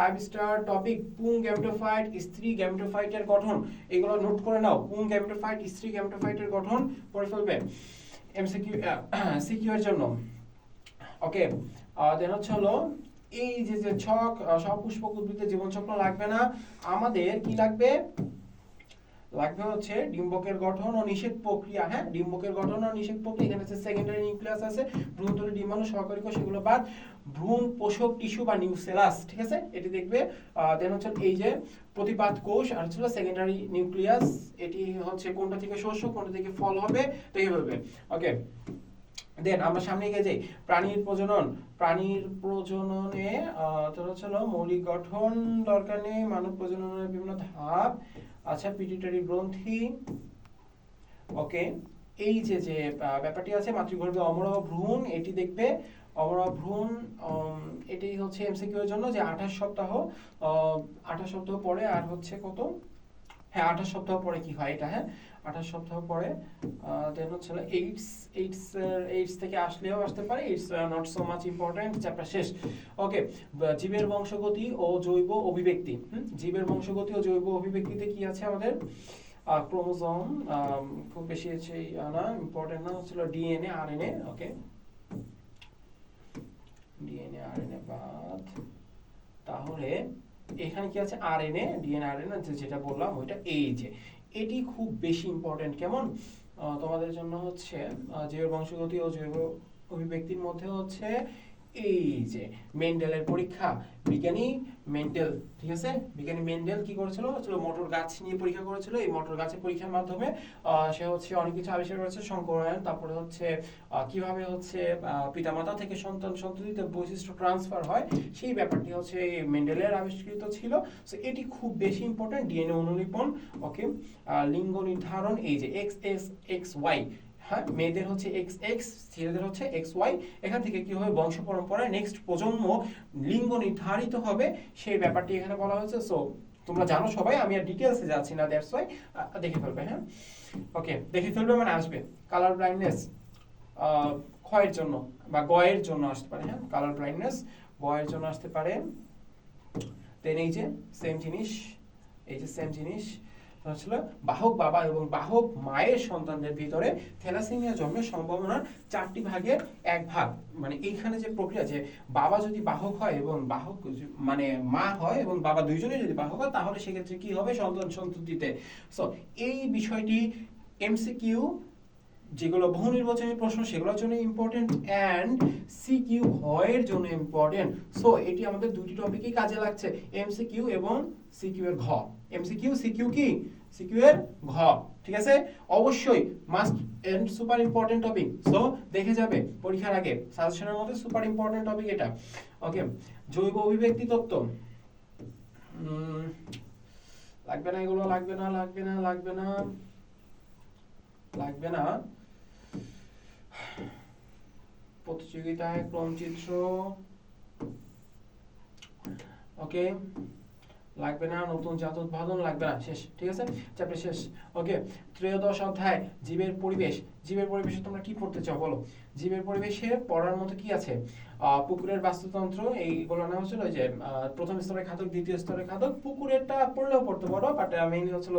5-স্টার টপিক, পুং গ্যামেটোফাইট, স্ত্রী গ্যামেটোফাইটের গঠন, এগুলো নোট করে নাও। পুং গ্যামেটোফাইট, স্ত্রী গ্যামেটোফাইটের গঠন পড়ে ফেলবে এমসিকিউ সিকিউ এর জন্য। ওকে, দেন হচ্ছে হলো এই যে সপুষ্পক উদ্ভিদের জীবনচক্র লাগবে না, আমাদের কি লাগবে হচ্ছে ডিম্বকের গঠন ও নিষেক প্রক্রিয়া। হ্যাঁ, ডিম্বকের গঠন ও নিষেক প্রক্রিয়া, এখানে আছে সেকেন্ডারি নিউক্লিয়াস আছে, ভ্রূণতলী, ডিম্বাণু, সহকারী কোষ, সেগুলো বাদ। ভ্রূণ পোষক টিস্যু বা নিউসেলাস, ঠিক আছে, এটি দেখবে। দেন হচ্ছে এই যে প্রতিপাদ কোষ আর হচ্ছে সেকেন্ডারি নিউক্লিয়াস, এটি হচ্ছে কোনটা থেকে শস্য কোনটা থেকে ফল হবে দেখে ফেলবে। ওকে, দেন আমরা সামনে এগিয়ে যাই। প্রাণীর প্রজননে হচ্ছে মৌলিক গঠন দরকার নেই, মানব প্রজননের বিভিন্ন ধাপ, আচ্ছা পিটুইটারি গ্রন্থি। ওকে, এই যে ব্যাপারটি আছে, মাতৃগর্ভে অমরা ভ্রূণ, এটি দেখবে। অমরা ভ্রূণ, এটি হচ্ছে এমসিকিউ এর জন্য যে 28 সপ্তাহ পরে আর হচ্ছে কত, হ্যাঁ 28 সপ্তাহ পরে কি হয় এটা, হ্যাঁ 28 সপ্তাহ পরে। দেন হচ্ছে এইডস থেকে আসতে পারে, it's not so much important, chapter শেষ। ওকে, জীবের বংশগতি ও জৈব অভিব্যক্তি। জীবের বংশগতি ও জৈব অভিব্যক্তিতে কি আছে আমাদের? ক্রোমোজোম, খুব বেশি আছে না, ইম্পর্টেন্ট না, হচ্ছিল ডিএনএ, আরএনএ। ওকে, ডিএনএ আরএনএ বাদ, তাহলে এখানে কি আছে? আরএনএ, ডিএনএ আরএনএ, যেটা বললাম ওইটা। এই যে এটি খুব বেশি ইম্পর্টেন্ট, কেমন তোমাদের জন্য হচ্ছে জীবের বংশগতি ও জৈব অভিব্যক্তির মধ্যে হচ্ছে এই যে মেন্ডেলের পরীক্ষা, বিজ্ঞানী মেন্ডেল, ঠিক আছে, বিজ্ঞানী মেন্ডেল কি করেছিল, মোটর গাছ নিয়ে পরীক্ষা করেছিল। এই মোটর গাছের পরীক্ষার মাধ্যমে সে হচ্ছে অনেক কিছু আবিষ্কার করেছে, সংকরায়ন, তারপরে হচ্ছে কিভাবে হচ্ছে পিতামাতা থেকে সন্তান সন্ততিতে বৈশিষ্ট্য ট্রান্সফার হয়, সেই ব্যাপারটি হচ্ছে মেন্ডেলের আবিষ্কৃত ছিল। সো এটি খুব বেশি ইম্পর্টেন্ট, ডিএনএ অনুলিপন, ওকে, লিঙ্গ নির্ধারণ, এই যে এক্স এস এক্স ওয়াই, হ্যাঁ, মেয়েদের হচ্ছে এক্স এক্স, ছেলেদের হচ্ছে এক্স ওয়াই, এখান থেকে কি হবে বংশ পরম্পরায় নেক্সট প্রজন্ম লিঙ্গ নির্ধারিত হবে, সেই ব্যাপারটি এখানে বলা হয়েছে। সো তোমরা জানো সবাই, আমি আর ডিটেলসে যাচ্ছি না, দ্যাটস ওয়াই দেখে ফেলবে, হ্যাঁ, ওকে, দেখে ফেলবে মানে আসবে। কালার ব্লাইন্ডনেস ক্ষয়ের জন্য বা গয়ের জন্য আসতে পারে, হ্যাঁ, কালার ব্লাইন্ডনেস গয়ের জন্য আসতে পারে। দেন এই যে সেম জিনিস, এই যে সেম জিনিস হচ্ছিল বাহক বাবা এবং বাহক মায়ের সন্তানদের ভিতরে থ্যালাসেমিয়া জন্মের সম্ভাবনার 4টি ভাগের 1 ভাগ। মানে এইখানে যে প্রক্রিয়া, যে বাবা যদি বাহক হয় এবং বাহক মানে মা হয় এবং বাবা দুইজনেই যদি বাহক হয়, তাহলে সেক্ষেত্রে কি হবে সন্তান সন্ততিতে। সো এই বিষয়টি এমসিকিউ যেগুলো বহু নির্বাচনী প্রশ্ন সেগুলোর জন্য ইম্পর্টেন্ট, অ্যান্ড সিকিউ ভয়ের জন্য ইম্পর্টেন্ট। সো এটি আমাদের দুটি টপিকই কাজে লাগছে, এমসিকিউ এবং সিকিউ এর ঘ। এমসিকিউ, সিকিউ কি, সিকিউ এর ঘ, ঠিক আছে, অবশ্যই must and super important topic. So দেখে যাবে পরীক্ষার আগে, সাজেশনের মধ্যে সুপার ইম্পর্টেন্ট টপিক এটা, ওকে। জৈব অভিব্যক্তি তত্ত্ব লাগবে না, এগুলো লাগবে না, লাগবে না, লাগবে না, লাগবে না। প্রতিযোগিতায় ক্রমচিত্র, ওকে, লাগবে না। নতুন জাত উদ্ভাবন লাগবে না, শেষ, ঠিক আছে, চ্যাপ্টার শেষ, ওকে। ত্রয়োদশ অধ্যায় জীবের পরিবেশ। জীবের পরিবেশে তোমরা কি পড়তে চাও বলো? জীবের পরিবেশে পড়ার মতো কি আছে? পুকুরের বাস্তুতন্ত্র, এইগুলো নাম হচ্ছিল যে প্রথম স্তরের খাদক, দ্বিতীয় স্তরের খাদক। পুকুরেরটা পড়লেও পড়তে পারো, বাট মেইনলি হচ্ছিল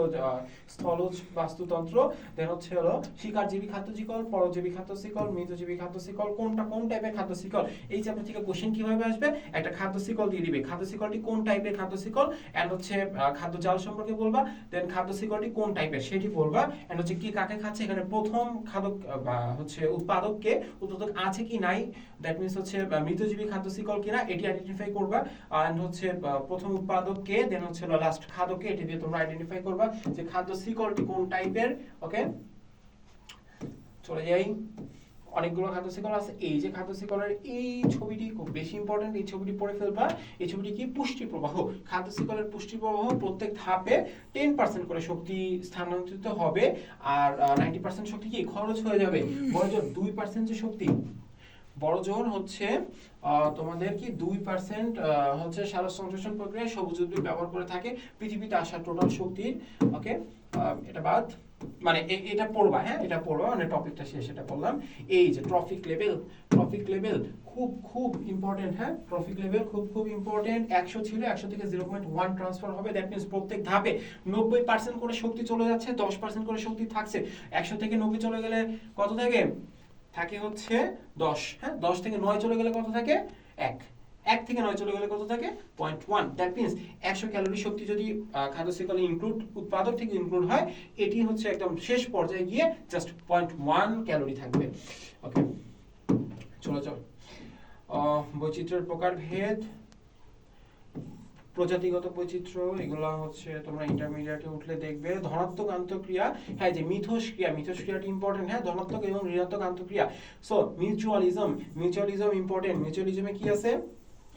স্থলজ বাস্তুতন্ত্র। দেন হচ্ছে হলো শিকারজীবী খাদ্য শিকল, পরজীবী খাদ্য শিকল, মৃতজীবী খাদ্য শিকল, কোনটা কোন টাইপের খাদ্য শিকল। এই চ্যাপ্টার থেকে কোশ্চেন কিভাবে আসবে, একটা খাদ্য শিকল দিয়ে দিবে, খাদ্য শিকলটি কোন টাইপের খাদ্য শিকল, এন্ড হচ্ছে খাদ্য জাল সম্পর্কে বলবা, দেন খাদ্য শিকলটি কোন টাইপের সেটি বলবা, এন্ড হচ্ছে কি কাকে খাচ্ছে, এখানে প্রথম খাদক বা হচ্ছে উৎপাদককে, উৎপাদক আছে কি নাই, দ্যাট মিন্স হচ্ছে মৃতজীবী খাদ্য শিকল কিনা, এটি আইডেন্টিফাই করবা, এন্ড হচ্ছে প্রথম উৎপাদককে, দেন হচ্ছে লাস্ট খাদককে, এটি দিয়ে তোমরা আইডেন্টিফাই করবা যে খাদ্য শিকলটি কোন টাইপের, ওকে। চলে যাই, অনেকগুলো খাদ্য শিকল আছে। এই যে খাদ্য শিকলের এই ছবিটি খুব বেশি ইম্পর্টেন্ট, এই ছবিটি পড়ে ফেলবা। এই ছবিটি কি, পুষ্টি প্রবাহ। খাদ্য শিকলের পুষ্টি প্রবাহ, প্রত্যেক ধাপে 10% করে শক্তি স্থানান্তরিত হবে, আর 90% শক্তি কি খরচ হয়ে যাবে। বড়জোর 2% যে শক্তি, বড়জোর হচ্ছে তোমাদের কি 2% হচ্ছে সার সংশ্লেষণ প্রক্রিয়ায় সবুজ উদ্ভিদ ব্যবহার করে থাকে পৃথিবীতে আসা টোটাল শক্তির, ওকে। এটা বাদ, মানে এটা পড়বা, হ্যাঁ, এটা পড়বা, মানে টপিকটা শেষ, এটা বললাম। এই যে ট্রফিক লেভেল, ট্রফিক লেভেল খুব খুব ইম্পর্টেন্ট, হ্যাঁ, ট্রফিক লেভেল খুব খুব ইম্পর্টেন্ট। 100 ছিল, 100 থেকে 0.1 ট্রান্সফার হবে, দ্যাট মিন্স প্রত্যেক ধাপে 90% করে শক্তি চলে যাচ্ছে, 10% করে শক্তি থাকছে। 100 থেকে 90 চলে গেলে কত থাকে, থাকে হচ্ছে 10, হ্যাঁ, 10 থেকে 9 চলে গেলে কত থাকে, 1, 1 থেকে 9 চলে গেলে কত থাকে, 0.1। দ্যাট মিন্স 100 ক্যালোরি শক্তি যদি খাদ্য শিকলে ইনক্লুড, উৎপাদক থেকে ইনক্লুড হয়, এটি হচ্ছে একদম শেষ পর্যায়ে গিয়ে জাস্ট 0.1 ক্যালোরি থাকবে, ওকে। চলে যাও, বৈচিত্র্যের প্রকারভেদ, প্রজাতিগত বৈচিত্র্য, এগুলো হচ্ছে তোমরা ইন্টারমিডিয়েটে উঠলে দেখবে। ধনাত্মক আন্তঃক্রিয়া, হ্যাঁ, যে মিথস্ক্রিয়া, মিথস্ক্রিয়াটি ইম্পর্টেন্ট, হ্যাঁ, ধনাত্মক এবং ঋণাত্মক আন্তঃক্রিয়া। So mutualism, mutualism important. মিউচুয়ালিজমে কি আছে,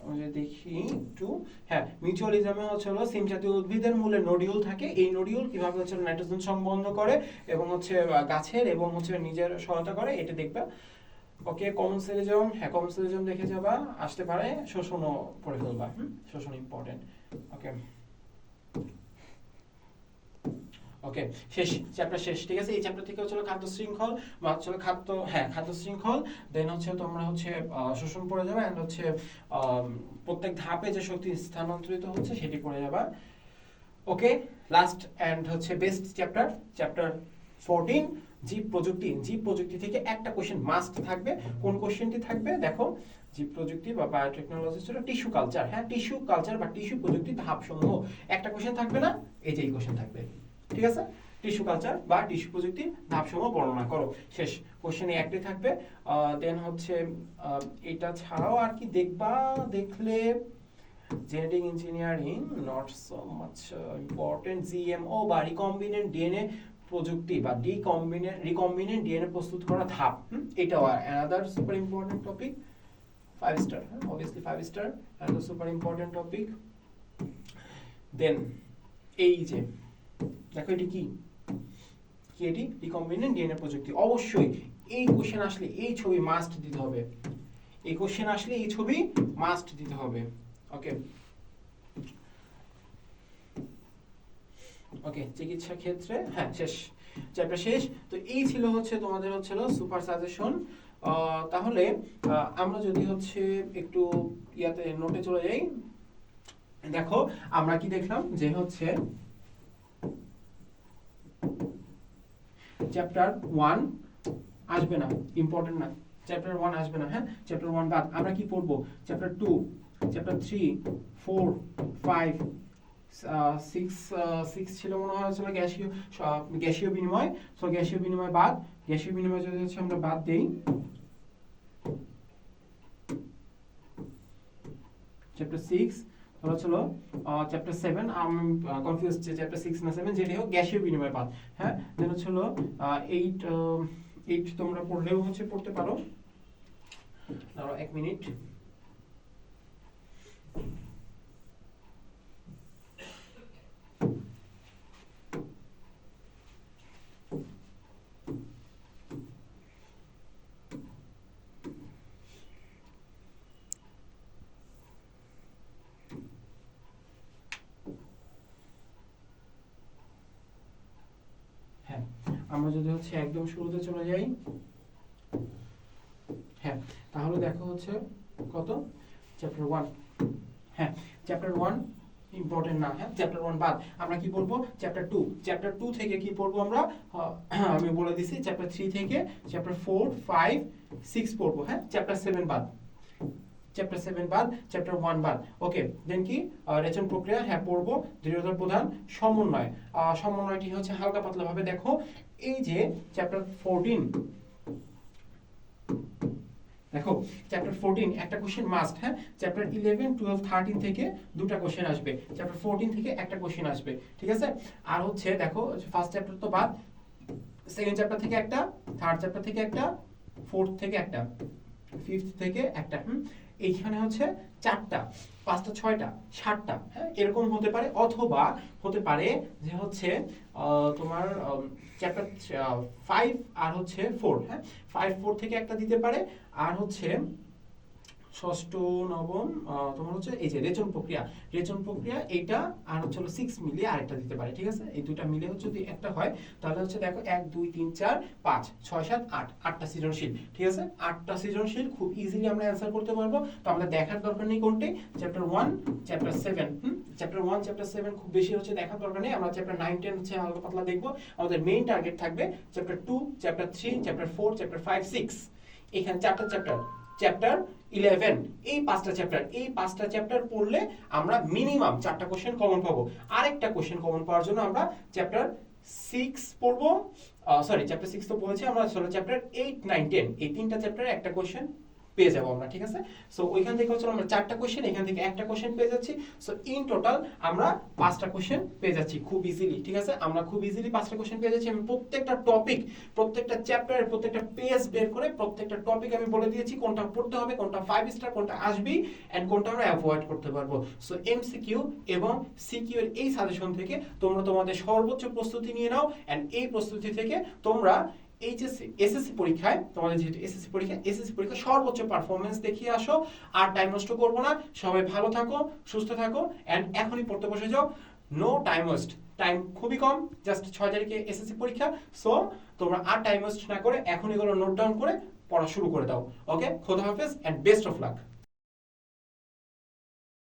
আমরা দেখি একটু, হ্যাঁ, মিউচুয়ালিজমে হচ্ছে হলো সিম জাতীয় উদ্ভিদের মূলে নোডিউল থাকে, এই নোডিউল কিভাবে হচ্ছে নাইট্রোজেন সংবহন করে এবং হচ্ছে গাছের এবং হচ্ছে নিজের সহায়তা করে, এটা দেখবে, ওকে। কমেন্সালিজম, হ্যাঁ, কমেন্সালিজম দেখে যাবা, আসতে পারে। শোষণও পড়ে ফেলবা, শোষণ ইম্পর্টেন্ট, ওকে, ওকে। শেষ, চ্যাপ্টার শেষ, ঠিক আছে। এই চ্যাপ্টার থেকে হচ্ছে খাদ্য শৃঙ্খল বা হচ্ছে খাদ্য, হ্যাঁ, খাদ্য শৃঙ্খল, দেন হচ্ছে তোমরা হচ্ছে শোষণ পড়ে যাবে, এন্ড হচ্ছে প্রত্যেক ধাপে যে শক্তি স্থানান্তরিত হচ্ছে সেটি পড়ে যাবা, ওকে। লাস্ট এন্ড হচ্ছে বেস্ট চ্যাপ্টার, চ্যাপ্টার 14, জীব প্রযুক্তি। জীব প্রযুক্তি থেকে একটা কোশ্চেন মাস্ট থাকবে। কোন কোশ্চেনটি থাকবে দেখো, জীব প্রযুক্তি বা বায়োটেকনোলজি ছিল টিস্যু কালচার, হ্যাঁ, টিস্যু কালচার বা টিস্যু প্রযুক্তি ধাপসমূহ, একটা কোশ্চেন থাকবে না, এই যে এই কোশ্চেন থাকবে, ঠিক আছে। টিস্যু কালচার বা টিস্যু প্রযুক্তি ধাপসমূহ বর্ণনা করো। শেষ, কোশ্চেনে একটাই থাকবে। দেন হচ্ছে এটা ছাড়াও আর কি দেখবা, দেখলে genetic engineering not so much important, GMO বা রিকম্বিনেন্ট ডিএনএ প্রযুক্তি বা রিকম্বিনেন্ট ডিএনএ প্রস্তুত করা ধাপ, এটাও another super important topic. 5 star, obviously 5 star, another super important topic. Then এই যে দেখো এটি কি এটি রিকম্বিনেন্ট ডিএনএ প্রযুক্তি। অবশ্যই এই কোশ্চেন আসলে এই ছবি মাস্ট দিতে হবে, এই কোশ্চেন আসলে এই ছবি মাস্ট দিতে হবে। ওকে ওকে, চিকিৎসা ক্ষেত্রে হ্যাঁ শেষ, চ্যাপ্টার শেষ। তো এই ছিল হচ্ছে তোমাদের হচ্ছিল সুপার সাজেশন। তাহলে আমরা যদি হচ্ছে একটু ইয়াতে নোটে চলে যাই, দেখো আমরা কি দেখলাম যে হচ্ছে চ্যাপ্টার 1 আসবে না, ইম্পর্টেন্ট না, চ্যাপ্টার 1 আসবে না। হ্যাঁ, চ্যাপ্টার 1 বাদ আমরা কি পড়বো, চ্যাপ্টার 2, চ্যাপ্টার 3, 4, 5, 6 ছিল মনে হয়, ছিল গ্যাসীয় বিনিময়। সো গ্যাসীয় বিনিময় বাদ, গ্যাসীয় বিনিময় যদি হচ্ছে আমরা বাদ দেই, চ্যাপ্টার 6 হলো ছিল চ্যাপ্টার 7, আমি কনফিউজ যে চ্যাপ্টার 6 না 7, যেটা হোক গ্যাসীয় বিনিময় বাদ। হ্যাঁ, দেন হলো 8 তোমরা পড়লেও হচ্ছে পড়তে পারো। দাঁড়াও 1 মিনিট। আমরা যদি হচ্ছে একদম শুরুতে চলে যাই, হ্যাঁ তাহলে দেখো হচ্ছে কত, চ্যাপ্টার 1। হ্যাঁ, চ্যাপ্টার 1 ইম্পর্টেন্ট না। হ্যাঁ, চ্যাপ্টার 1 বাদ আমরা কি পড়বো, চ্যাপ্টার 2। চ্যাপ্টার 2 থেকে কি পড়বো আমরা, আমি বলে দিছি, চ্যাপ্টার 3 থেকে চ্যাপ্টার 4, 5, 6 পড়বো। হ্যাঁ, চ্যাপ্টার 7 বাদ, চ্যাপ্টার 7 বাদ, চ্যাপ্টার 1 বাদ। ওকে, দেন কি রেচন প্রক্রিয়া, হ্যাঁ পড়বো। দৃঢ়তার প্রধান, সমন্বয়, সমন্বয়টি হচ্ছে হালকা পাতলা ভাবে দেখো। এই যে চ্যাপ্টার 14, দেখো চ্যাপ্টার 14 একটা কোশ্চেন মাস্ট। হ্যাঁ, চ্যাপ্টার 11, 12, 13 থেকে দুটা কোশ্চেন আসবে, চ্যাপ্টার 14 থেকে একটা কোশ্চেন আসবে, ঠিক আছে। আর হচ্ছে দেখো ফার্স্ট চ্যাপ্টার তো বাদ, সেকেন্ড চ্যাপ্টার থেকে একটা, থার্ড চ্যাপ্টার থেকে একটা, ফোর্থ থেকে একটা, ফিফথ থেকে একটা। এইখানে হচ্ছে 4টা, 5টা, 6টা, 7টা, হ্যাঁ এরকম হতে পারে। অথবা হতে পারে যে হচ্ছে তোমার চ্যাপ্টার 5 আর হচ্ছে 4, হ্যাঁ 5, 4 থেকে একটা দিতে পারে। আর হচ্ছে ষষ্ঠ, নবম তোমার হচ্ছে এই যে রেচন প্রক্রিয়া এইটা আর হচ্ছে 6 মিলিয়ে আরেকটা দিতে পারে, ঠিক আছে। এই দুটো মিলে হচ্ছে যদি একটা হয়, তাহলে হচ্ছে দেখো 1, 2, 3, 4, 5, 6, 7, 8, 8টা সৃজনশীল, ঠিক আছে। 8টা সৃজনশীল খুব ইজিলি আমরা অ্যান্সার করতে পারবো। তো আমাদের দেখার দরকার নেই কোনটি, চ্যাপ্টার 1, চ্যাপ্টার 7। চ্যাপ্টার 1, চ্যাপ্টার 7 খুব বেশি হচ্ছে দেখার দরকার নেই। আমরা চ্যাপ্টার 9, 10 হচ্ছে হালকা পাতলা দেখবো। আমাদের মেইন টার্গেট থাকবে চ্যাপ্টার 2, চ্যাপ্টার 3, চ্যাপ্টার 4, চ্যাপ্টার 5, 6। এখানে 4টা চ্যাপ্টার, চ্যাপ্টার 11, এই 5টা চ্যাপ্টার, এই 5টা চ্যাপ্টার পড়লে আমরা মিনিমাম 4টা কোশ্চেন কমন পাবো। আরেকটা কোশ্চেন কমন পাওয়ার জন্য আমরা চ্যাপ্টার 6 পড়বো, সরি চ্যাপ্টার 6 তো পড়েছি আমরা, চলো চ্যাপ্টার 8, 9, 10 এই তিনটা চ্যাপ্টারে একটা কোশ্চেন পেয়ে যাবো আমরা, ঠিক আছে। সো ওইখান থেকে হচ্ছে আমরা 4টা কোশ্চেন, এখান থেকে একটা কোশ্চেন পেয়ে যাচ্ছি। সো ইন টোটাল আমরা 5টা কোশ্চেন পেয়ে যাচ্ছি খুব ইজিলি, ঠিক আছে। আমরা খুব ইজিলি 5টা কোশ্চেন পেয়ে যাচ্ছি। আমি প্রত্যেকটা টপিক, প্রত্যেকটা চ্যাপ্টারের প্রত্যেকটা পেজ বের করে প্রত্যেকটা টপিক আমি বলে দিয়েছি কোনটা পড়তে হবে, কোনটা 5 স্টার, কোনটা আসবেই, এন্ড কোনটা আমরা অ্যাভয়েড করতে পারবো। সো এমসিকিউ এবং সিকিউ এর এই সাজেশন থেকে তোমরা তোমাদের সর্বোচ্চ প্রস্তুতি নিয়ে নাও, এন্ড এই প্রস্তুতি থেকে তোমরা এসএসসি পরীক্ষায়, তোমাদের যেহেতু এসএসসি পরীক্ষা সর্বোচ্চ পারফরমেন্স দেখিয়ে আসো। আর টাইম নষ্ট করবো না, সবাই ভালো থাকো, সুস্থ থাকো, এন্ড এখনই পড়তে বসে যাও। নো টাইম ওয়েস্ট, টাইম খুবই কম, জাস্ট 6 তারিখে এসএসসি পরীক্ষা। সো তোমরা আর টাইম ওয়েস্ট না করে এখনই এগুলো নোট ডাউন করে পড়া শুরু করে দাও। ওকে, খোদা হাফেজ এন্ড বেস্ট অফ লাক।